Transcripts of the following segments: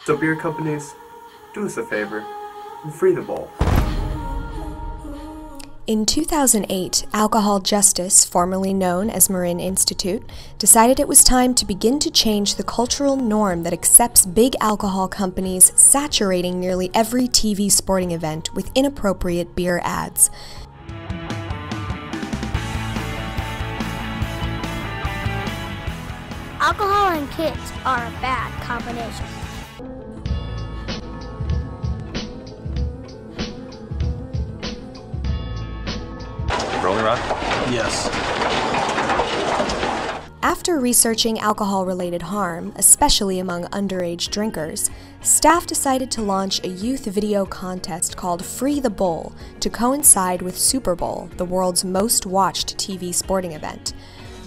So beer companies, do us a favor and free the bowl. In 2008, Alcohol Justice, formerly known as Marin Institute, decided it was time to begin to change the cultural norm that accepts big alcohol companies saturating nearly every TV sporting event with inappropriate beer ads. Alcohol and kids are a bad combination. Rolling Rock? Yes. After researching alcohol-related harm, especially among underage drinkers, staff decided to launch a youth video contest called Free the Bowl to coincide with Super Bowl, the world's most watched TV sporting event.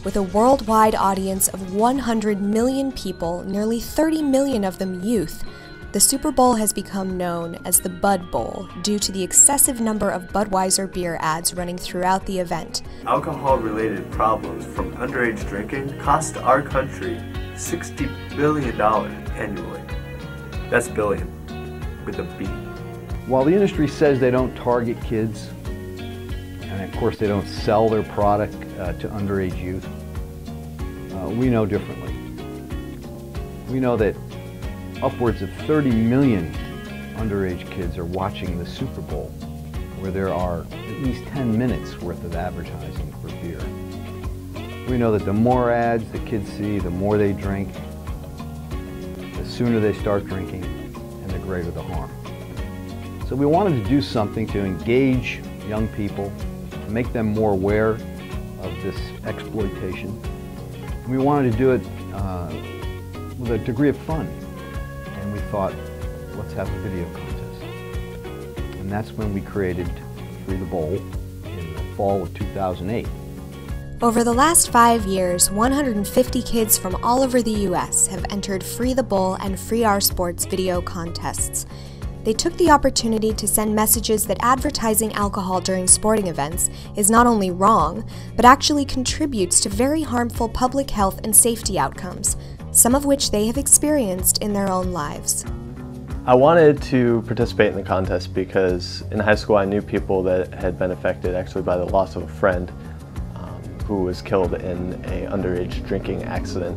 With a worldwide audience of 100 million people, nearly 30 million of them youth, the Super Bowl has become known as the Bud Bowl due to the excessive number of Budweiser beer ads running throughout the event. Alcohol-related problems from underage drinking cost our country $60 billion annually. That's billion, with a B. While the industry says they don't target kids, and of course they don't sell their product to underage youth, we know differently. We know that upwards of 30 million underage kids are watching the Super Bowl, where there are at least 10 minutes worth of advertising for beer. We know that the more ads the kids see, the more they drink, the sooner they start drinking, and the greater the harm. So we wanted to do something to engage young people, to make them more aware of this exploitation. And we wanted to do it with a degree of fun. And we thought, let's have a video contest. And that's when we created Free the Bowl in the fall of 2008. Over the last 5 years, 150 kids from all over the U.S. have entered Free the Bowl and Free Our Sports video contests. They took the opportunity to send messages that advertising alcohol during sporting events is not only wrong, but actually contributes to very harmful public health and safety outcomes, some of which they have experienced in their own lives. I wanted to participate in the contest because in high school I knew people that had been affected actually by the loss of a friend who was killed in an underage drinking accident.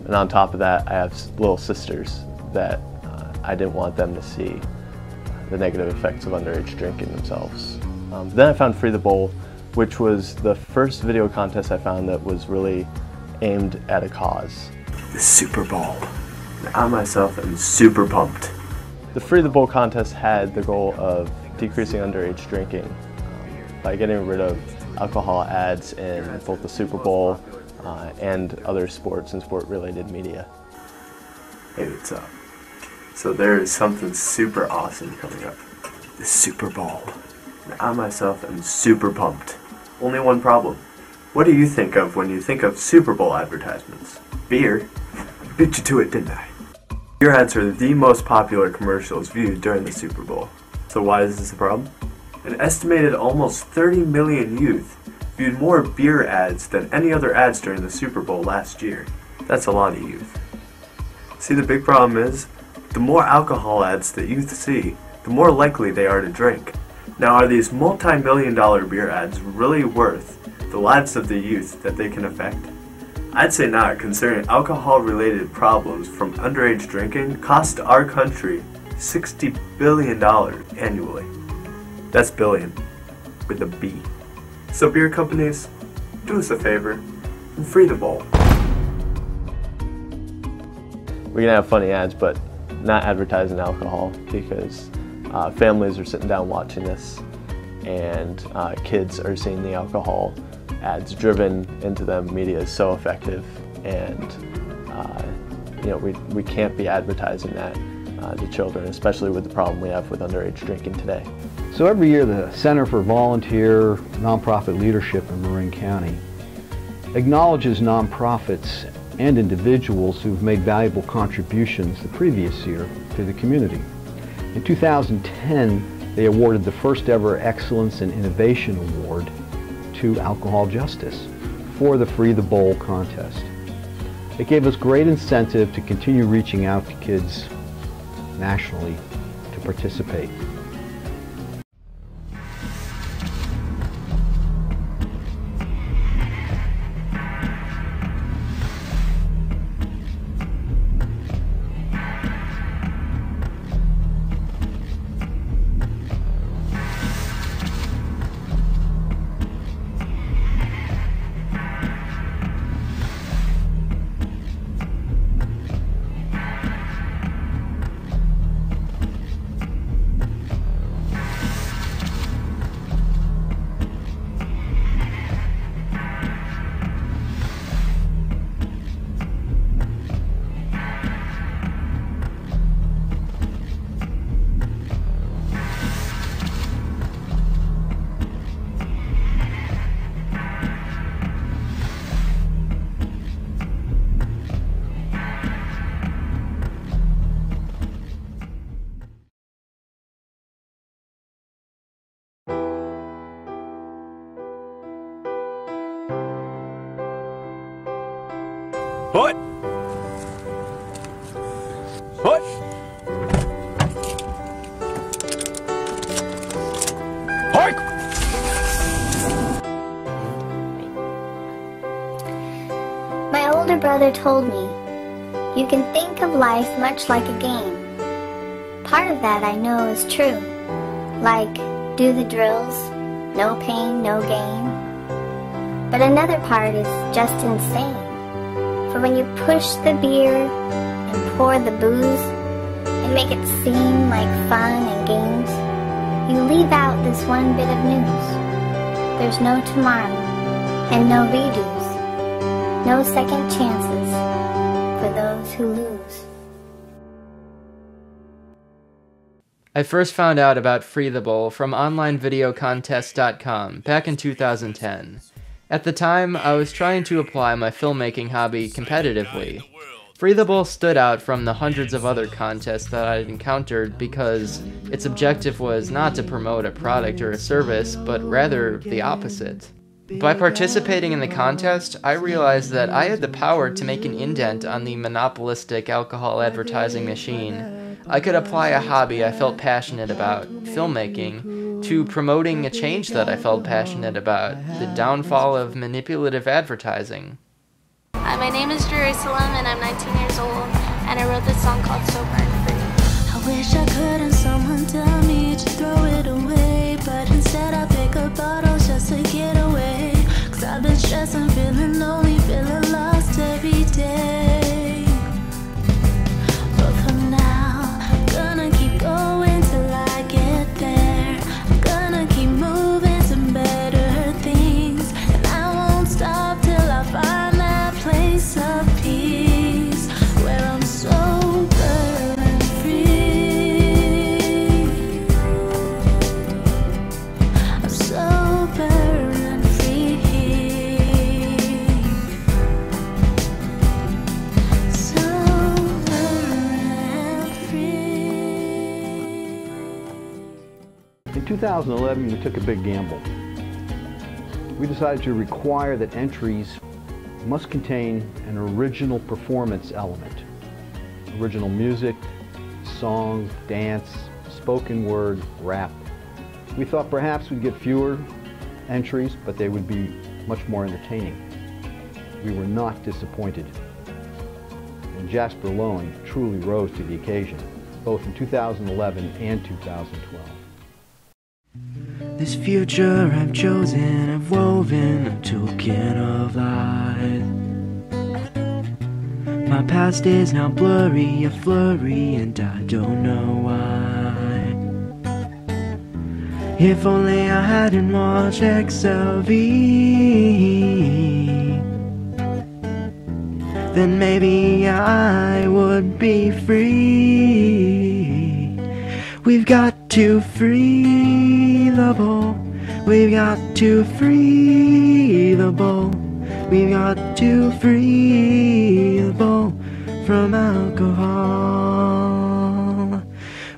And on top of that, I have little sisters that I didn't want them to see the negative effects of underage drinking themselves. Then I found Free the Bowl, which was the first video contest I found that was really aimed at a cause. The Super Bowl. I myself am super pumped. The Free the Bowl contest had the goal of decreasing underage drinking by getting rid of alcohol ads in both the Super Bowl and other sports and sport-related media. Hey, what's up? So there is something super awesome coming up. The Super Bowl. I myself am super pumped. Only one problem. What do you think of when you think of Super Bowl advertisements? Beer? Beat you to it, didn't I? Beer ads are the most popular commercials viewed during the Super Bowl. So why is this a problem? An estimated almost 30 million youth viewed more beer ads than any other ads during the Super Bowl last year. That's a lot of youth. See, the big problem is, the more alcohol ads that youth see, the more likely they are to drink. Now, are these multi-million-dollar beer ads really worth the lives of the youth that they can affect? I'd say not, considering alcohol-related problems from underage drinking cost our country $60 billion annually. That's billion, with a B. So beer companies, do us a favor and free the bowl. We can have funny ads, but not advertising alcohol, because families are sitting down watching this, and kids are seeing the alcohol ads driven into them. Media is so effective, and we can't be advertising that to children, especially with the problem we have with underage drinking today. So every year the Center for Volunteer Nonprofit Leadership in Marin County acknowledges nonprofits and individuals who've made valuable contributions the previous year to the community. In 2010, they awarded the first ever Excellence in Innovation Award to Alcohol Justice for the Free the Bowl contest. It gave us great incentive to continue reaching out to kids nationally to participate. What? What? Hike! My older brother told me, you can think of life much like a game. Part of that I know is true, like do the drills, no pain, no gain. But another part is just insane. For when you push the beer and pour the booze and make it seem like fun and games, you leave out this one bit of news. There's no tomorrow and no redos, no second chances for those who lose. I first found out about Free the Bowl from onlinevideocontest.com back in 2010. At the time, I was trying to apply my filmmaking hobby competitively. Free the Bowl stood out from the hundreds of other contests that I'd encountered because its objective was not to promote a product or a service, but rather the opposite. By participating in the contest, I realized that I had the power to make an indent on the monopolistic alcohol advertising machine. I could apply a hobby I felt passionate about, filmmaking, to promoting a change that I felt passionate about, the downfall of manipulative advertising. Hi, my name is Jerusalem and I'm 19 years old, and I wrote this song called Sober and Free. I wish I could and someone tell me to throw it away, but instead I pick up bottles just to get away. Cause I've been stressing, feeling lonely, feeling lost every day. But for now, I'm gonna keep going till I get there. I'm gonna keep moving to better things, and I won't stop till I find that place of peace where I'm sober and free. I'm sober and free. Sober and free. In 2011, we took a big gamble. We decided to require that entries must contain an original performance element. Original music, song, dance, spoken word, rap. We thought perhaps we'd get fewer entries, but they would be much more entertaining. We were not disappointed. And Jasper Lowen truly rose to the occasion, both in 2011 and 2012. This future I've chosen, I've woven a toolkit of lies. My past is now blurry, a flurry, and I don't know why. If only I hadn't watched XLV, then maybe I would be free. We've got to free the ball. We've got to free the ball. We've got to free the ball from alcohol.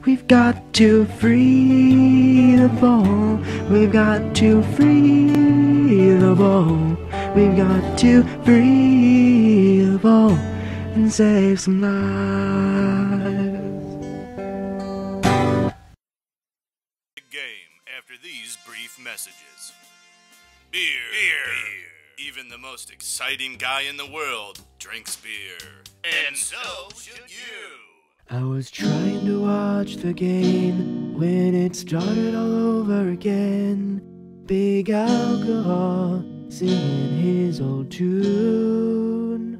We've got to free the ball. We've got to free the ball. We've got to free the ball and save some lives. messages. Beer. Even the most exciting guy in the world drinks beer. And so should you. I was trying to watch the game when it started all over again. Big alcohol singing his old tune.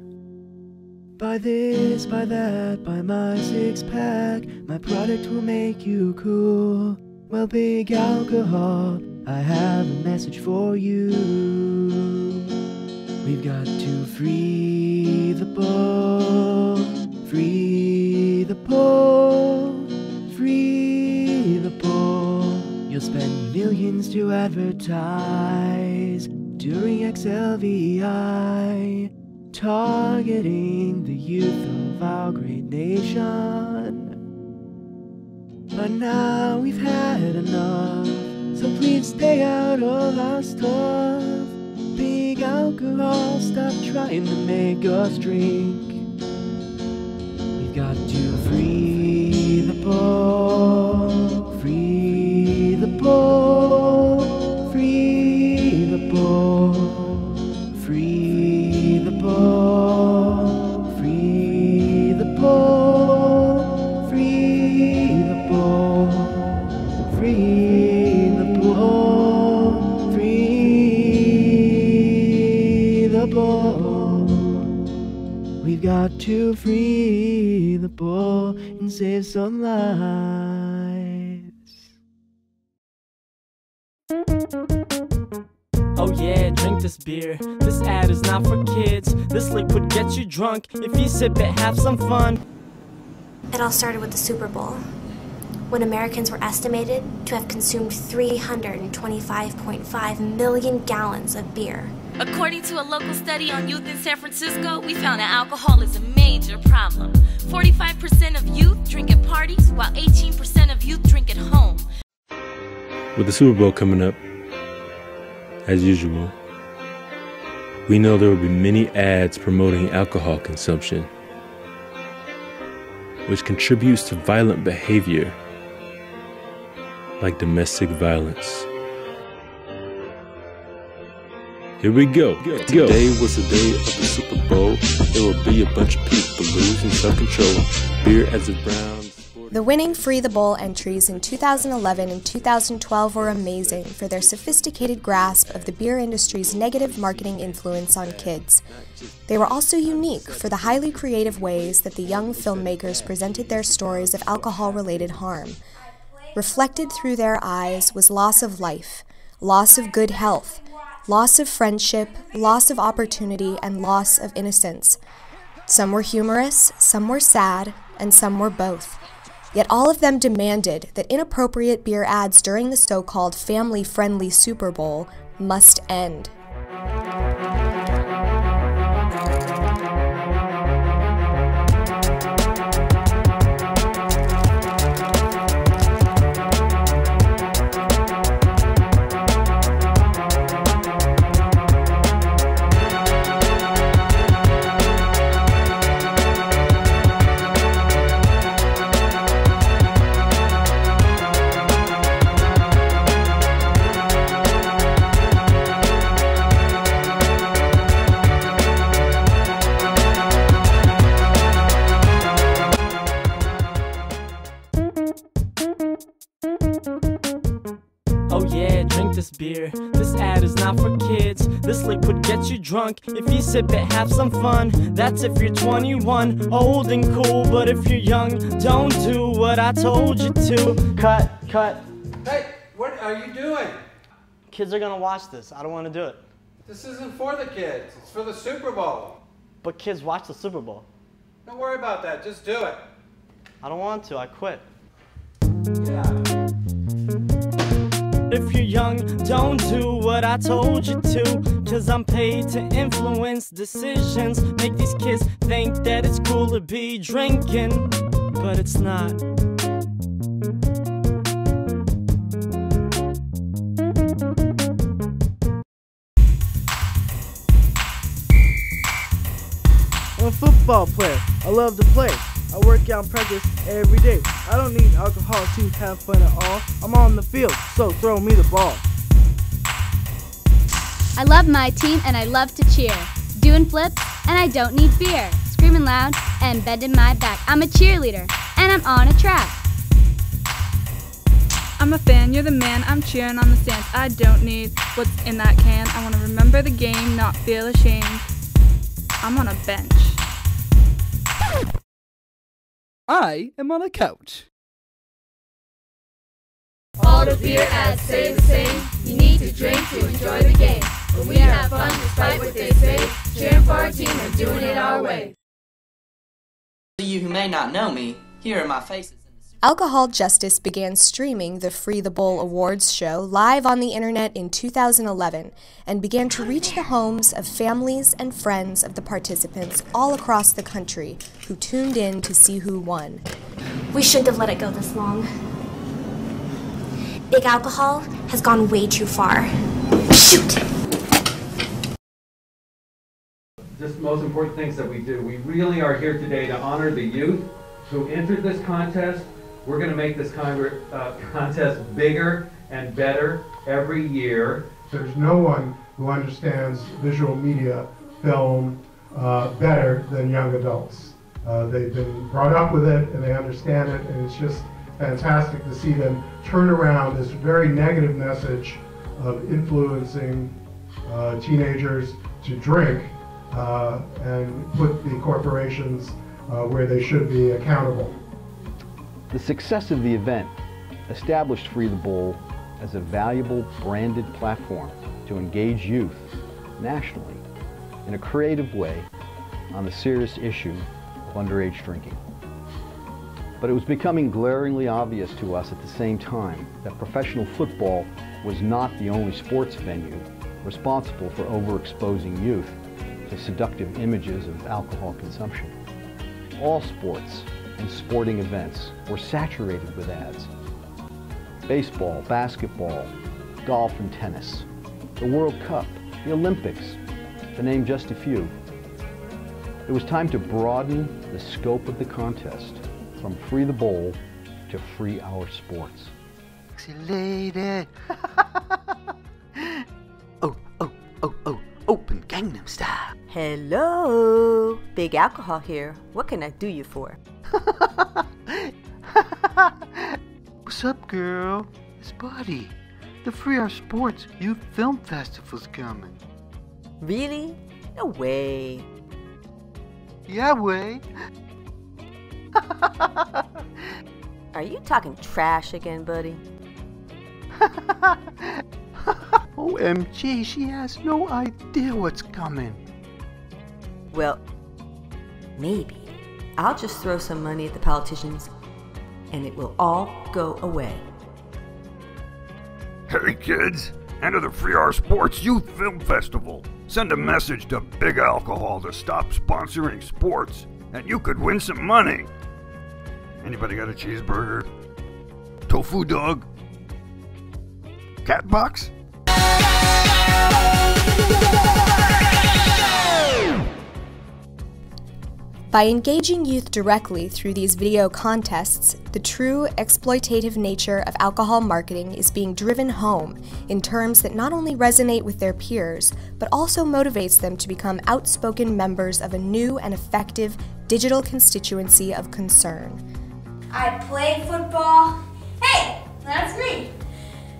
Buy this, buy that, buy my six-pack. My product will make you cool. Well, Big Alcohol, I have a message for you. We've got to free the bull, free the bull, free the bull. You'll spend millions to advertise during XLVI, targeting the youth of our great nation. But now we've had enough, so please stay out of our stuff. Big Alcohol, stop trying to make us drink. We've got to free the bull, free the bull, free the bull, free the bull, free the bull, free the bull, free the bull, free the bull. We've got to free the bull and save some lives. Oh yeah, drink this beer. This ad is not for kids. This liquid gets you drunk. If you sip it, have some fun. It all started with the Super Bowl, when Americans were estimated to have consumed 325.5 million gallons of beer. According to a local study on youth in San Francisco, we found that alcohol is a major problem. 45% of youth drink at parties, while 18% of youth drink at home. With the Super Bowl coming up, as usual, we know there will be many ads promoting alcohol consumption, which contributes to violent behavior like domestic violence. Here we go. Today was the day of the Super Bowl. There will be a bunch of people losing self-control. Beer as a brown. The winning Free the Bowl entries in 2011 and 2012 were amazing for their sophisticated grasp of the beer industry's negative marketing influence on kids. They were also unique for the highly creative ways that the young filmmakers presented their stories of alcohol-related harm. Reflected through their eyes was loss of life, loss of good health, loss of friendship, loss of opportunity, and loss of innocence. Some were humorous, some were sad, and some were both. Yet all of them demanded that inappropriate beer ads during the so-called family-friendly Super Bowl must end. Oh yeah, drink this beer. This ad is not for kids. This liquid gets you drunk. If you sip it, have some fun. That's if you're 21, old and cool. But if you're young, don't do what I told you to. Cut. Hey, what are you doing? Kids are gonna watch this. I don't want to do it. This isn't for the kids. It's for the Super Bowl. But kids watch the Super Bowl. Don't worry about that. Just do it. I don't want to. I quit. Yeah. If you're young, don't do what I told you to. Cause I'm paid to influence decisions. Make these kids think that it's cool to be drinking, but it's not. I'm a football player. I love to play. I work out and practice every day. I don't need alcohol to have fun at all. I'm on the field, so throw me the ball. I love my team and I love to cheer. Doing flips and I don't need beer. Screaming loud and bending my back. I'm a cheerleader and I'm on a track. I'm a fan, you're the man, I'm cheering on the stands. I don't need what's in that can. I want to remember the game, not feel ashamed. I'm on a bench. I am on a couch. All the beer ads say the same. You need to drink to enjoy the game. But we have fun despite what they say. Cheering for our team and doing it our way. For you who may not know me, here are my faces. Alcohol Justice began streaming the Free the Bowl Awards show live on the internet in 2011 and began to reach the homes of families and friends of the participants all across the country who tuned in to see who won. We shouldn't have let it go this long. Big Alcohol has gone way too far. Shoot! Just the most important things that we do. We really are here today to honor the youth who entered this contest. We're going to make this contest bigger and better every year. There's no one who understands visual media, film, better than young adults. They've been brought up with it and they understand it, and it's just fantastic to see them turn around this very negative message of influencing teenagers to drink and put the corporations where they should be accountable. The success of the event established Free the Bowl as a valuable branded platform to engage youth nationally in a creative way on the serious issue of underage drinking. But it was becoming glaringly obvious to us at the same time that professional football was not the only sports venue responsible for overexposing youth to seductive images of alcohol consumption. All sports and sporting events were saturated with ads. Baseball, basketball, golf and tennis, the World Cup, the Olympics, to name just a few. It was time to broaden the scope of the contest from Free the Bowl to Free Our Sports. Sexy lady. Open Gangnam Style. Hello, Big Alcohol here. What can I do you for? What's up, girl? It's Buddy. The Free Our Sports Youth Film Festival's coming. Really? No way. Yeah, way. Are you talking trash again, buddy? OMG, she has no idea what's coming. Well, maybe. I'll just throw some money at the politicians and it will all go away. Hey kids, enter the Free Our Sports Youth Film Festival. Send a message to Big Alcohol to stop sponsoring sports, and you could win some money. Anybody got a cheeseburger? Tofu dog? Cat box? By engaging youth directly through these video contests, the true exploitative nature of alcohol marketing is being driven home in terms that not only resonate with their peers, but also motivates them to become outspoken members of a new and effective digital constituency of concern. I play football. Hey, that's me.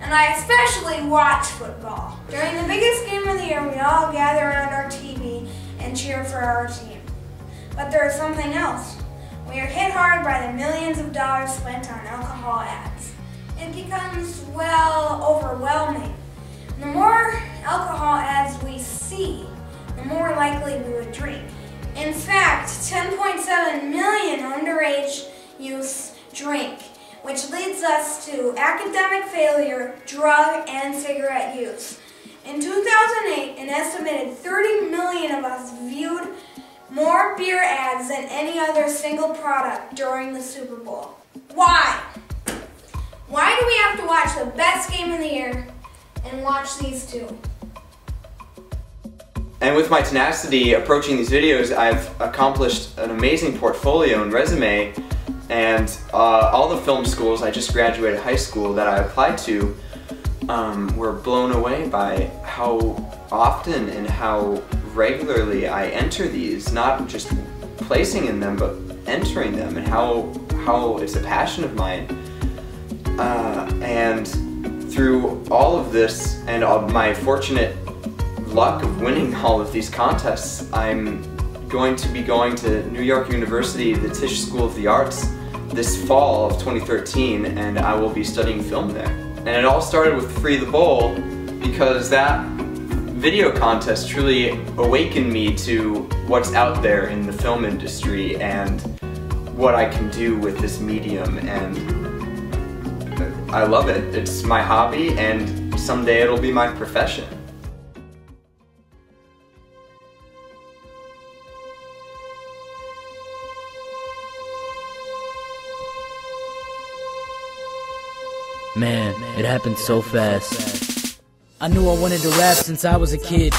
And I especially watch football. During the biggest game of the year, we all gather around our TV and cheer for our team. But there is something else. We are hit hard by the millions of dollars spent on alcohol ads. It becomes, well, overwhelming. The more alcohol ads we see, the more likely we would drink. In fact, 10.7 million underage youths drink, which leads us to academic failure, drug and cigarette use. In 2008, an estimated 30 million of us viewed more beer ads than any other single product during the Super Bowl. Why? Why do we have to watch the best game of the year and watch these two? And with my tenacity approaching these videos, I've accomplished an amazing portfolio and resume, and all the film schools I just graduated high school that I applied to were blown away by how often and how regularly I enter these, not just placing in them, but entering them, and how it's a passion of mine. And through all of this and all my fortunate luck of winning all of these contests, I'm going to be going to New York University, the Tisch School of the Arts, this fall of 2013, and I will be studying film there. And it all started with Free the Bowl because that video contest truly awakened me to what's out there in the film industry and what I can do with this medium, and I love it. It's my hobby, and someday it'll be my profession. Man, it happened so fast. I knew I wanted to rap since I was a kid.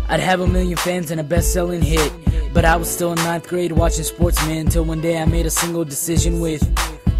I'd have a million fans and a best-selling hit. But I was still in 9th grade watching sports, man, until one day I made a single decision with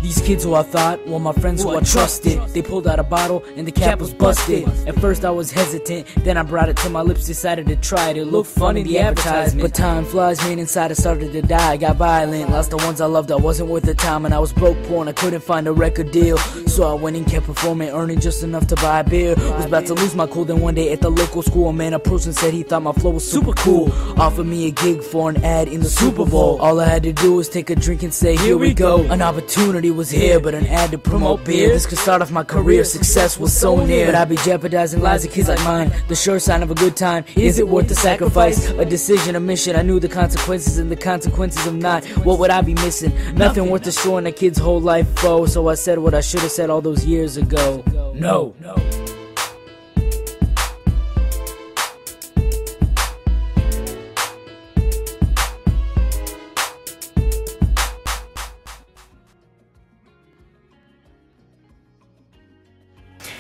these kids who I thought were my friends who I trusted. They pulled out a bottle and the cap was busted. At first I was hesitant, then I brought it to my lips, decided to try it. It looked fun in the advertisement, but time flies, man, inside I started to die. I got violent, lost the ones I loved, I wasn't worth the time, and I was broke, poor, and I couldn't find a record deal. So I went and kept performing, earning just enough to buy a beer. Was about to lose my cool, then one day at the local school, a man approached and said he thought my flow was super cool. Offered me a gig for an ad in the Super Bowl. All I had to do was take a drink and say, here we go. An opportunity was here, but an ad to promote beer, this could start off my career. Success was so near, but I'd be jeopardizing lives of kids like mine. The sure sign of a good time, is it worth the sacrifice? A decision, a mission, I knew the consequences, and the consequences of not, what would I be missing? Nothing worth destroying a kid's whole life for. So I said what I should have said all those years ago. No.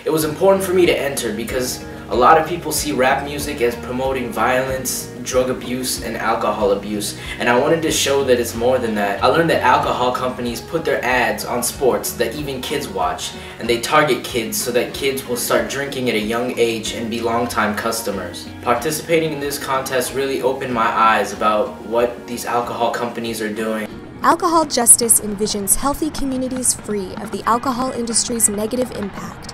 It was important for me to enter because a lot of people see rap music as promoting violence, drug abuse, and alcohol abuse, and I wanted to show that it's more than that. I learned that alcohol companies put their ads on sports that even kids watch, and they target kids so that kids will start drinking at a young age and be longtime customers. Participating in this contest really opened my eyes about what these alcohol companies are doing. Alcohol Justice envisions healthy communities free of the alcohol industry's negative impact.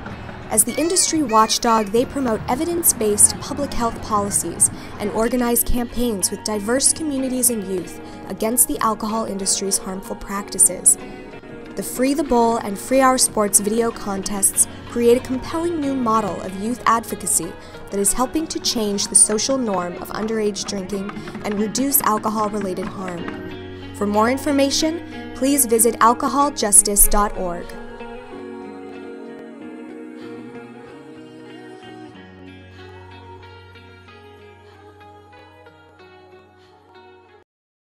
As the industry watchdog, they promote evidence-based public health policies and organize campaigns with diverse communities and youth against the alcohol industry's harmful practices. The Free the Bowl and Free Our Sports video contests create a compelling new model of youth advocacy that is helping to change the social norm of underage drinking and reduce alcohol-related harm. For more information, please visit alcoholjustice.org.